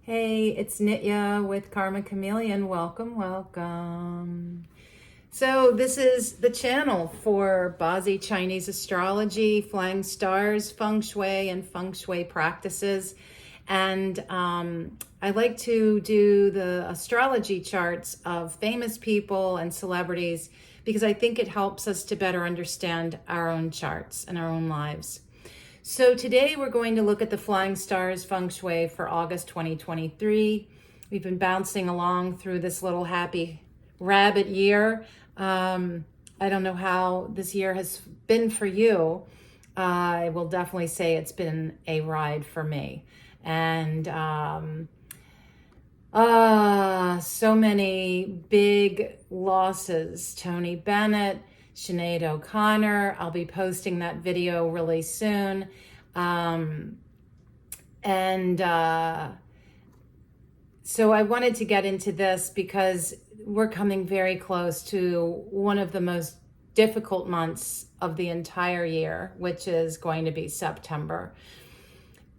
Hey, it's Nitya with Karma Chameleon. Welcome, welcome. So this is the channel for Bazi Chinese astrology, flying stars, Feng Shui, and Feng Shui practices. And I like to do the astrology charts of famous people and celebrities because I think it helps us to better understand our own charts and our own lives. So today we're going to look at the Flying Stars Feng Shui for August 2023. We've been bouncing along through this little happy rabbit year. I don't know how this year has been for you. I will definitely say it's been a ride for me. And so many big losses. Tony Bennett, Sinead O'Connor. I'll be posting that video really soon. So I wanted to get into this because we're coming very close to one of the most difficult months of the entire year, which is going to be September.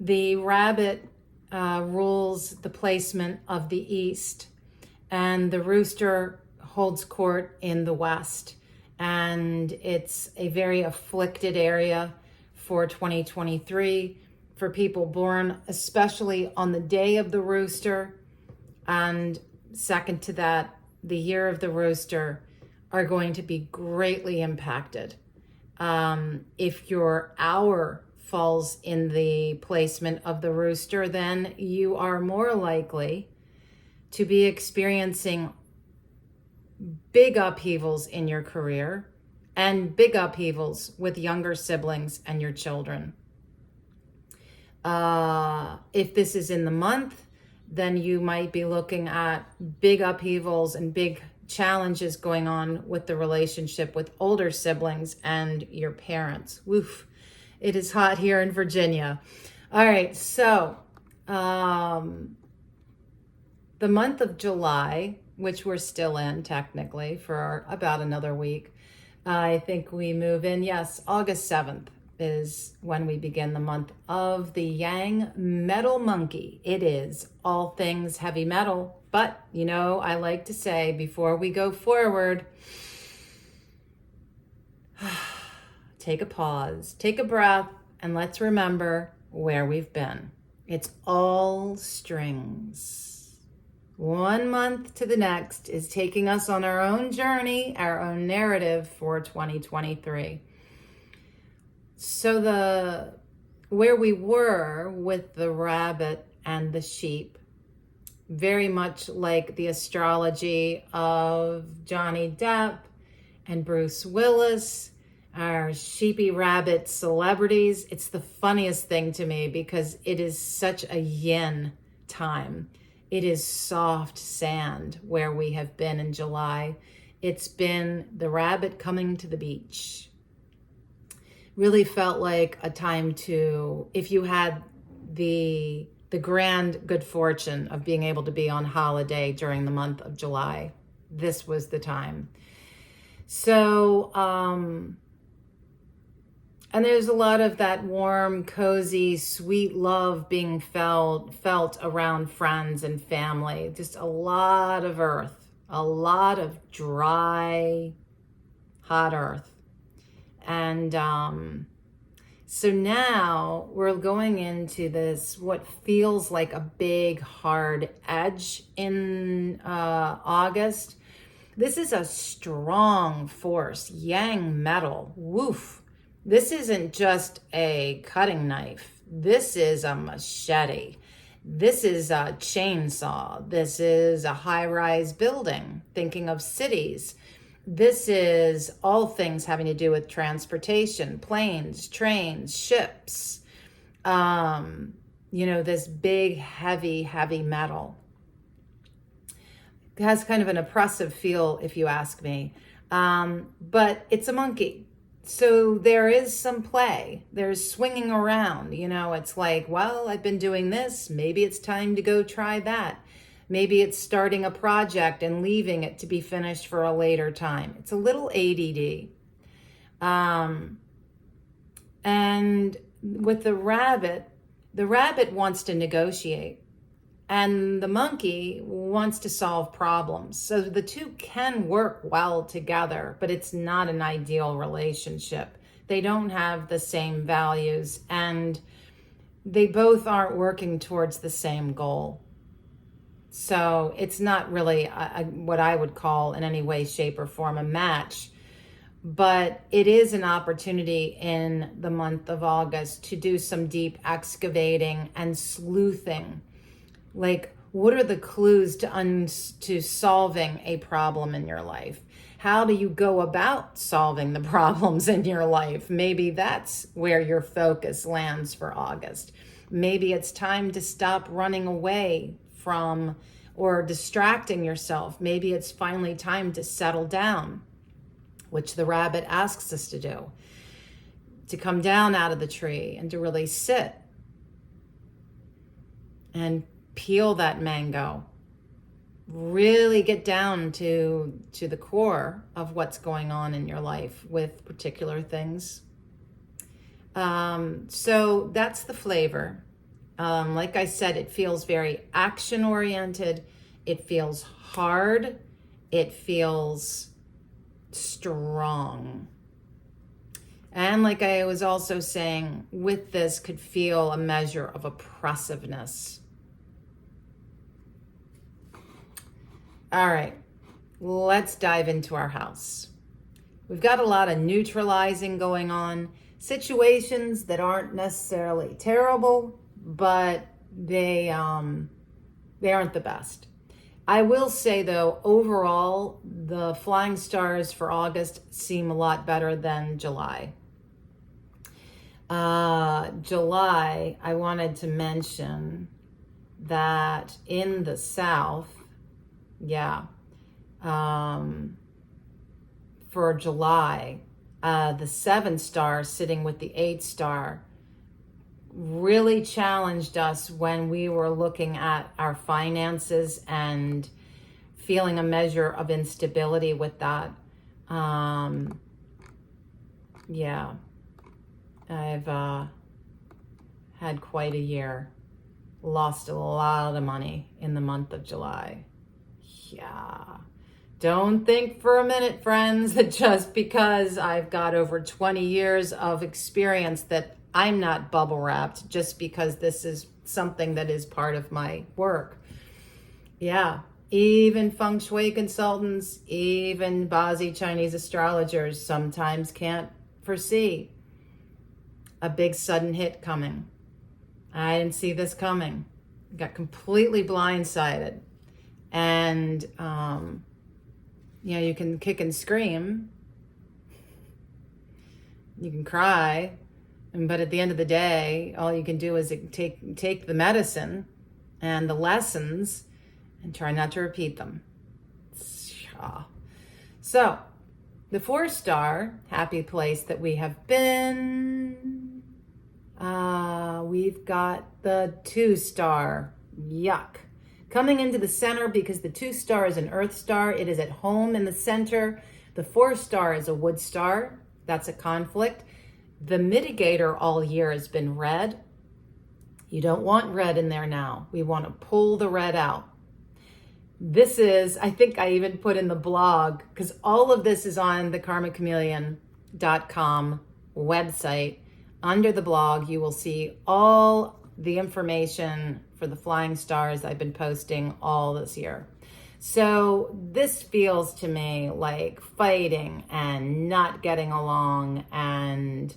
The rabbit rules the placement of the east, and the rooster holds court in the west. And it's a very afflicted area for 2023 for people born especially on the day of the rooster, and second to that, the year of the rooster, are going to be greatly impacted. If your hour falls in the placement of the rooster, then you are more likely to be experiencing big upheavals in your career and big upheavals with younger siblings and your children. If this is in the month, then you might be looking at big upheavals and big challenges going on with the relationship with older siblings and your parents. Woof. It is hot here in Virginia. All right, so the month of July, which we're still in technically for about another week, I think we move in, yes, August 7th is when we begin the month of the Yang Metal Monkey. It is all things heavy metal, but you know, I like to say before we go forward, take a pause, take a breath, and let's remember where we've been. It's all strings. 1 month to the next is taking us on our own journey, our own narrative for 2023. So where we were with the rabbit and the sheep, very much like the astrology of Johnny Depp and Bruce Willis, our sheepy rabbit celebrities. It's the funniest thing to me because it is such a yin time. It is soft sand where we have been in July. It's been the rabbit coming to the beach. Really felt like a time to, if you had the grand good fortune of being able to be on holiday during the month of July, this was the time. So, and there's a lot of that warm, cozy, sweet love being felt around friends and family. Just a lot of earth, a lot of dry, hot earth. And so now we're going into this, what feels like a big, hard edge in August. This is a strong force, yang metal, woof. This isn't just a cutting knife. This is a machete. This is a chainsaw. This is a high-rise building, thinking of cities. This is all things having to do with transportation, planes, trains, ships. This big, heavy metal. It has kind of an oppressive feel, if you ask me. But it's a monkey. So there is some play. There's swinging around. It's like, well, I've been doing this. Maybe it's time to go try that. Maybe it's starting a project and leaving it to be finished for a later time. It's a little ADD. And with the rabbit wants to negotiate. and the monkey wants to solve problems. So the two can work well together, but it's not an ideal relationship. They don't have the same values, and they both aren't working towards the same goal. So it's not really what I would call in any way, shape, or form a match. But it is an opportunity in the month of August to do some deep excavating and sleuthing. Like, what are the clues to solving a problem in your life? How do you go about solving the problems in your life? Maybe that's where your focus lands for August. Maybe it's time to stop running away from or distracting yourself. Maybe it's finally time to settle down, which the rabbit asks us to do, to come down out of the tree and to really sit and peel that mango, really get down to the core of what's going on in your life with particular things. So that's the flavor. Like I said, it feels very action oriented. It feels hard. It feels strong. And like I was also saying, with this could feel a measure of oppressiveness. All right, let's dive into our house. We've got a lot of neutralizing going on, situations that aren't necessarily terrible, but they aren't the best. I will say though, overall, the flying stars for August seem a lot better than July. July, I wanted to mention that in the South, for July, the 7 star sitting with the 8 star really challenged us when we were looking at our finances and feeling a measure of instability with that. I've had quite a year. Lost a lot of money in the month of July. Yeah. Don't think for a minute, friends, that just because I've got over 20 years of experience that I'm not bubble wrapped just because this is something that is part of my work. Yeah. Even feng shui consultants, even Bazi Chinese astrologers sometimes can't foresee a big sudden hit coming. I didn't see this coming. Got completely blindsided. And, you can kick and scream. You can cry. But at the end of the day, all you can do is take the medicine and the lessons and try not to repeat them. So, the 4 star, happy place that we have been, we've got the 2 star, yuck. Coming into the center because the 2 star is an earth star. It is at home in the center. The 4 star is a wood star. That's a conflict. The mitigator all year has been red. You don't want red in there now. We want to pull the red out. This is, I think I even put in the blog, because all of this is on the karmachameleon.com website. Under the blog, you will see all the information for the flying stars I've been posting all this year. So this feels to me like fighting and not getting along. And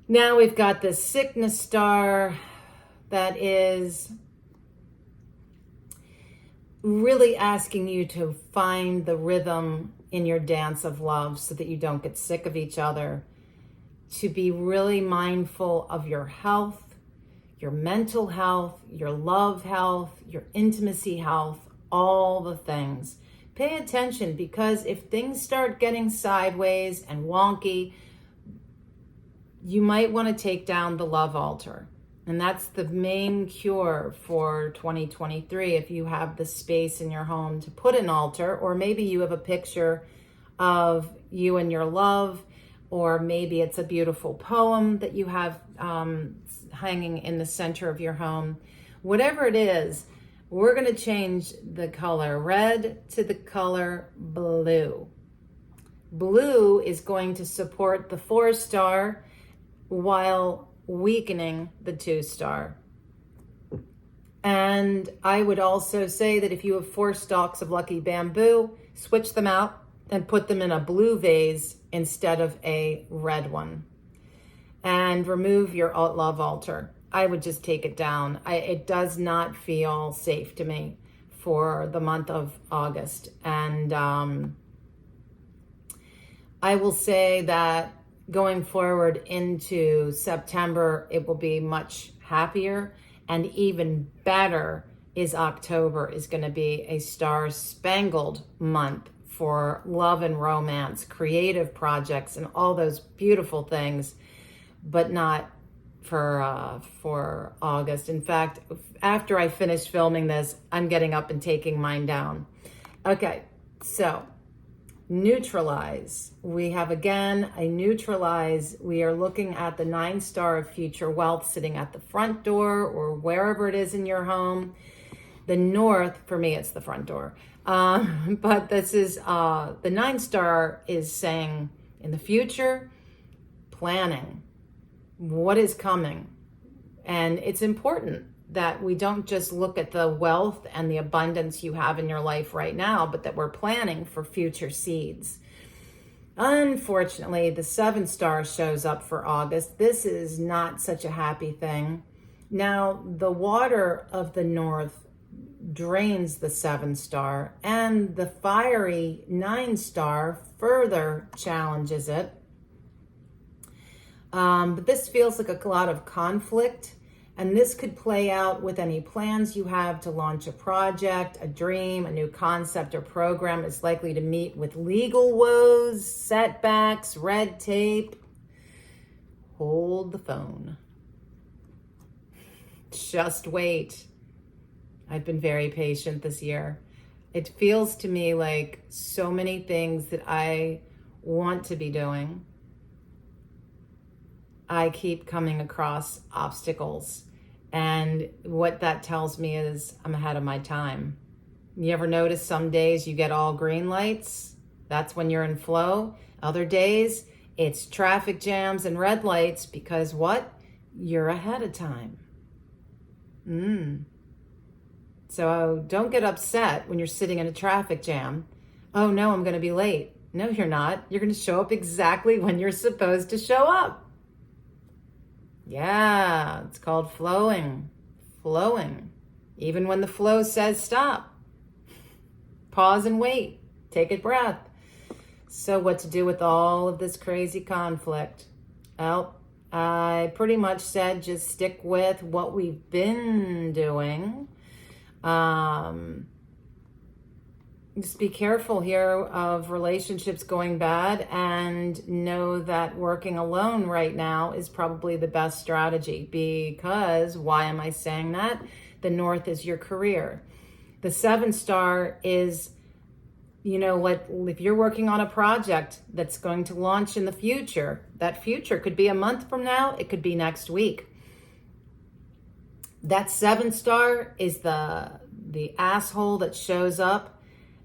now we've got this sickness star that is really asking you to find the rhythm in your dance of love so that you don't get sick of each other, to be really mindful of your health, your mental health, your love health, your intimacy health, all the things. Pay attention, because if things start getting sideways and wonky, you might want to take down the love altar. And that's the main cure for 2023. If you have the space in your home to put an altar, or maybe you have a picture of you and your love, or maybe it's a beautiful poem that you have hanging in the center of your home. Whatever it is, we're going to change the color red to the color blue. Blue is going to support the 4-star while weakening the 2-star. And I would also say that if you have 4 stalks of lucky bamboo, switch them out and put them in a blue vase instead of a red one. And remove your love altar. I would just take it down. It does not feel safe to me for the month of August. And I will say that going forward into September, it will be much happier. And even better is October is going to be a star-spangled month for love and romance, creative projects, and all those beautiful things, but not for August. In fact, after I finish filming this, I'm getting up and taking mine down. Okay, so neutralize. We have again a neutralize. We are looking at the 9-star of future wealth sitting at the front door or wherever it is in your home. The north, for me, it's the front door. But this is the 9-star is saying in the future, planning. What is coming? And it's important that we don't just look at the wealth and the abundance you have in your life right now, but that we're planning for future seeds. Unfortunately, the 7-star shows up for August. This is not such a happy thing. Now, the water of the north drains the 7-star, and the fiery 9-star further challenges it. But this feels like a lot of conflict, and this could play out with any plans you have to launch a project, a dream, a new concept or program is likely to meet with legal woes, setbacks, red tape. Hold the phone. Just wait. I've been very patient this year. It feels to me like so many things that I want to be doing, I keep coming across obstacles. And what that tells me is I'm ahead of my time. You ever notice some days you get all green lights? That's when you're in flow. Other days, it's traffic jams and red lights because what? You're ahead of time. So don't get upset when you're sitting in a traffic jam. Oh no, I'm going to be late. No, you're not. You're going to show up exactly when you're supposed to show up. Yeah, it's called flowing. Flowing. Even when the flow says stop. Pause and wait. Take a breath. So what to do with all of this crazy conflict? Well, I pretty much said just stick with what we've been doing. Just be careful here of relationships going bad, and know that working alone right now is probably the best strategy. Because, why am I saying that? The north is your career. The 7-star is, you know what, if you're working on a project that's going to launch in the future, that future could be a month from now, it could be next week. That 7-star is the asshole that shows up,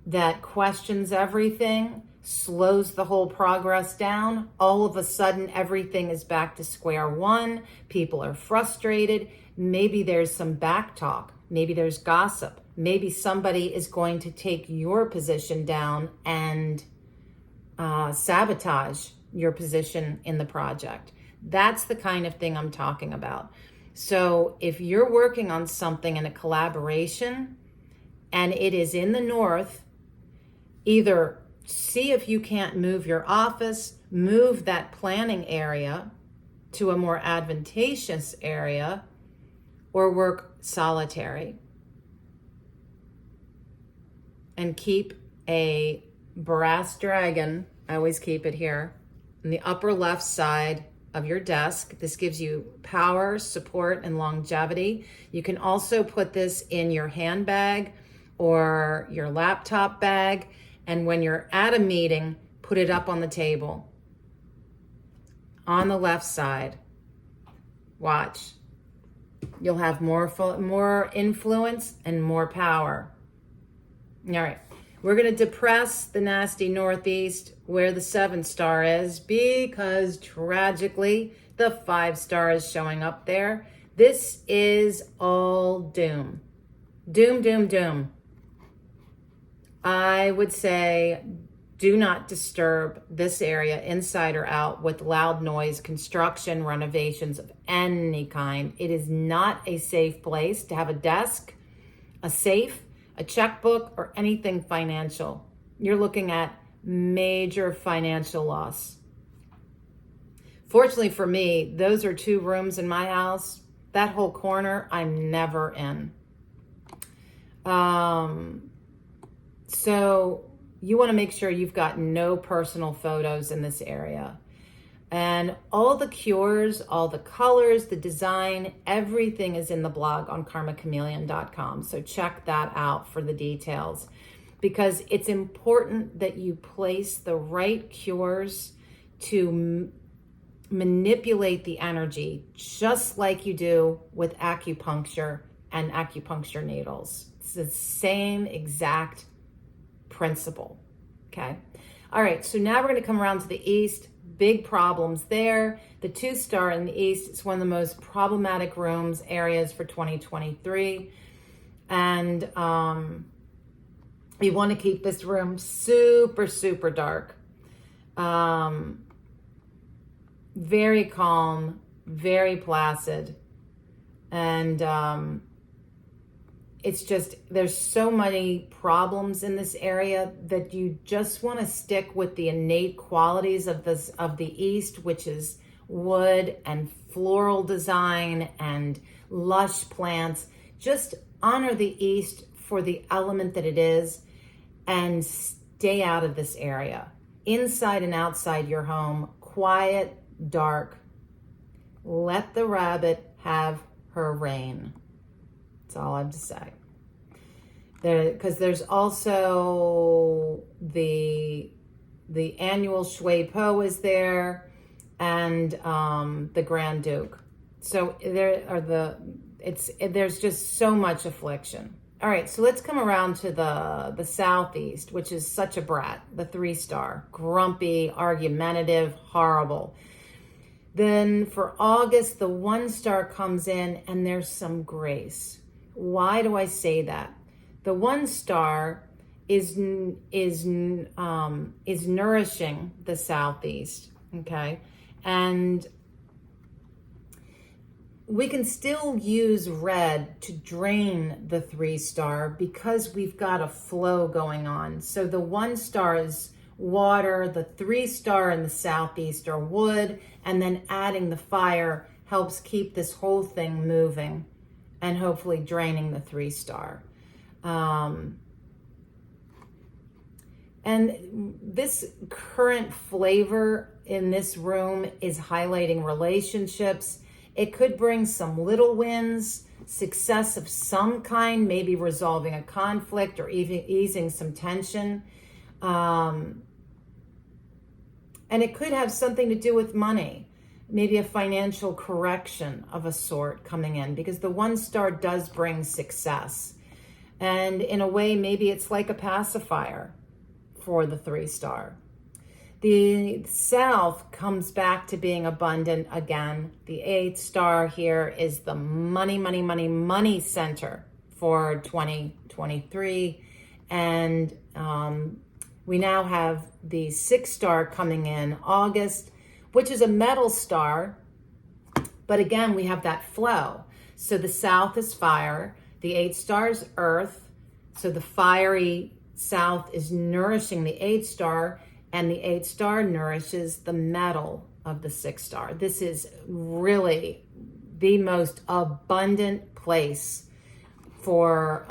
that questions everything, slows the whole progress down. All of a sudden, everything is back to square one. People are frustrated. Maybe there's some back talk. Maybe there's gossip. Maybe somebody is going to take your position down and sabotage your position in the project. That's the kind of thing I'm talking about. So if you're working on something in a collaboration and it is in the north, either see if you can't move your office, move that planning area to a more advantageous area, or work solitary. And keep a brass dragon, I always keep it here, in the upper left side of your desk. This gives you power, support, and longevity. You can also put this in your handbag or your laptop bag. And when you're at a meeting, put it up on the table on the left side. Watch. You'll have more influence and more power. All right. We're going to depress the nasty northeast where the 7-star is because tragically the 5-star is showing up there. This is all doom. Doom, doom, doom. I would say do not disturb this area inside or out with loud noise, construction, renovations of any kind. It is not a safe place to have a desk, a safe, a checkbook, or anything financial. You're looking at major financial loss. Fortunately for me, those are 2 rooms in my house. That whole corner, I'm never in. So you want to make sure you've got no personal photos in this area. And all the cures, all the colors, the design, everything is in the blog on karmachameleon.com. So check that out for the details, because it's important that you place the right cures to manipulate the energy, just like you do with acupuncture and acupuncture needles. It's the same exact principle. Okay. All right. So now we're going to come around to the east. Big problems there. The 2-star in the east is one of the most problematic areas for 2023. And you want to keep this room super, super dark. Very calm, very placid. And it's just, there's so many problems in this area that you just want to stick with the innate qualities of the east, which is wood and floral design and lush plants. Just honor the east for the element that it is and stay out of this area. Inside and outside your home, quiet, dark. Let the rabbit have her reign. That's all I have to say. Because there's also the annual Shui is there, and the Grand Duke. So there's just so much affliction. All right, so let's come around to the southeast, which is such a brat, the 3-star, grumpy, argumentative, horrible. Then for August, the 1-star comes in and there's some grace. Why do I say that? The 1-star is nourishing the southeast, okay? And we can still use red to drain the 3-star because we've got a flow going on. So the 1-star is water, the 3-star in the southeast are wood, and then adding the fire helps keep this whole thing moving and hopefully draining the 3-star. And this current flavor in this room is highlighting relationships. It could bring some little wins, success of some kind, maybe resolving a conflict or even easing some tension. And it could have something to do with money, maybe a financial correction of a sort coming in, because the 1-star does bring success. And in a way, maybe it's like a pacifier for the 3-star. The south comes back to being abundant again. The 8-star here is the money center for 2023. And we now have the 6-star coming in August, which is a metal star. But again, we have that flow. So the south is fire. The 8-star is earth. So the fiery south is nourishing the 8-star, and the 8-star nourishes the metal of the 6-star. This is really the most abundant place for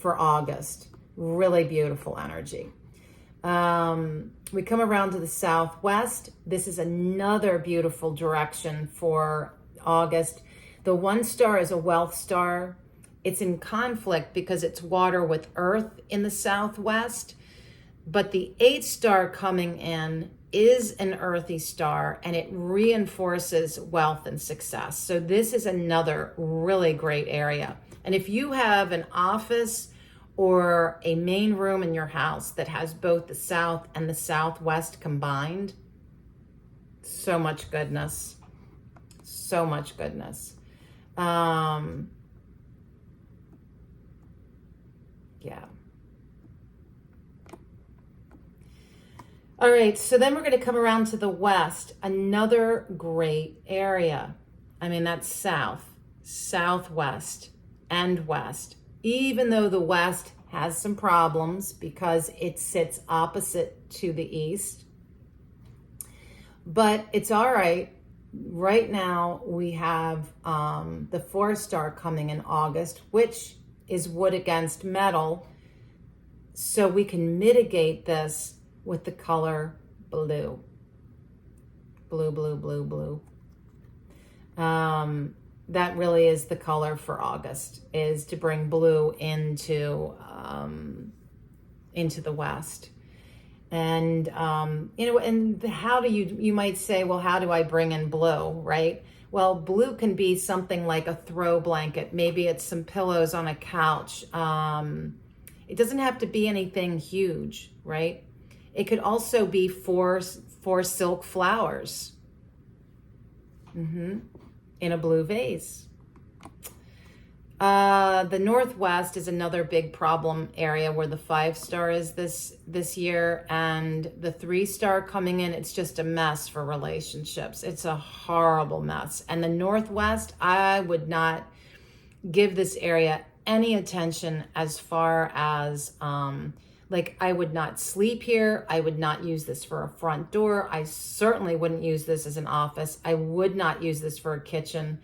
August. Really beautiful energy. We come around to the southwest. This is another beautiful direction for August. The 1-star is a wealth star. It's in conflict because it's water with earth in the southwest. But the 8-star coming in is an earthy star, and it reinforces wealth and success. So this is another really great area. And if you have an office or a main room in your house that has both the south and the southwest combined, so much goodness. So much goodness. Yeah. All right, so then we're going to come around to the west, another great area. I mean, that's south, southwest, and west. Even though the west has some problems because it sits opposite to the east. But it's all right. Right now we have the 4-star coming in August, which is wood against metal. So we can mitigate this with the color blue. Blue, blue, blue, blue. That really is the color for August, is to bring blue into the west. And, and how do you might say, well, how do I bring in blue, right? Well, blue can be something like a throw blanket. Maybe it's some pillows on a couch. It doesn't have to be anything huge, right? It could also be four silk flowers in a blue vase. The Northwest is another big problem area where the 5-star is this year, and the 3-star coming in, it's just a mess for relationships. It's a horrible mess. And the Northwest, I would not give this area any attention as far as, I would not sleep here. I would not use this for a front door. I certainly wouldn't use this as an office. I would not use this for a kitchen.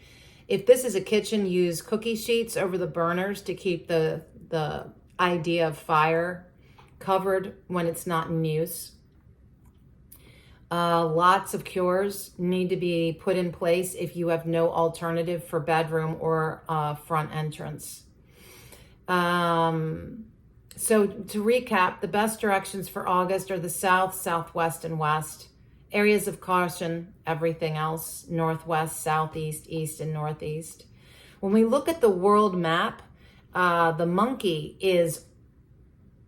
If this is a kitchen, use cookie sheets over the burners to keep the idea of fire covered when it's not in use. Lots of cures need to be put in place if you have no alternative for bedroom or front entrance. So to recap, the best directions for August are the south, southwest, and west. Areas of caution, everything else, northwest, southeast, east, and northeast. When we look at the world map, the monkey is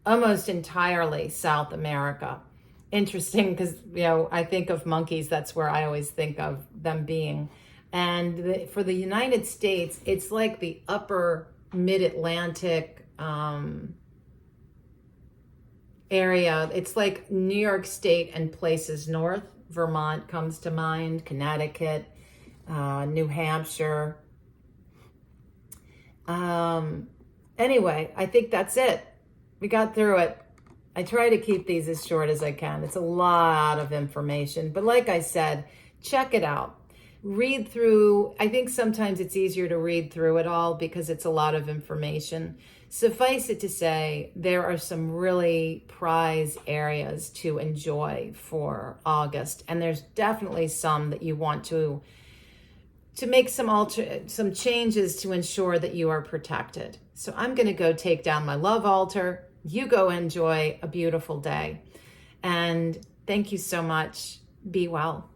almost entirely South America. Interesting, because, I think of monkeys, that's where I always think of them being. And for the United States, it's like the upper mid-Atlantic area. It's like New York State and places north. Vermont comes to mind, Connecticut, New Hampshire. Anyway, I think that's it. We got through it. I try to keep these as short as I can. It's a lot of information, but like I said, check it out. Read through. I think sometimes it's easier to read through it all because it's a lot of information. Suffice it to say, there are some really prize areas to enjoy for August, and there's definitely some that you want to make some changes to ensure that you are protected. So I'm going to go take down my love altar. You go enjoy a beautiful day, and thank you so much. Be well.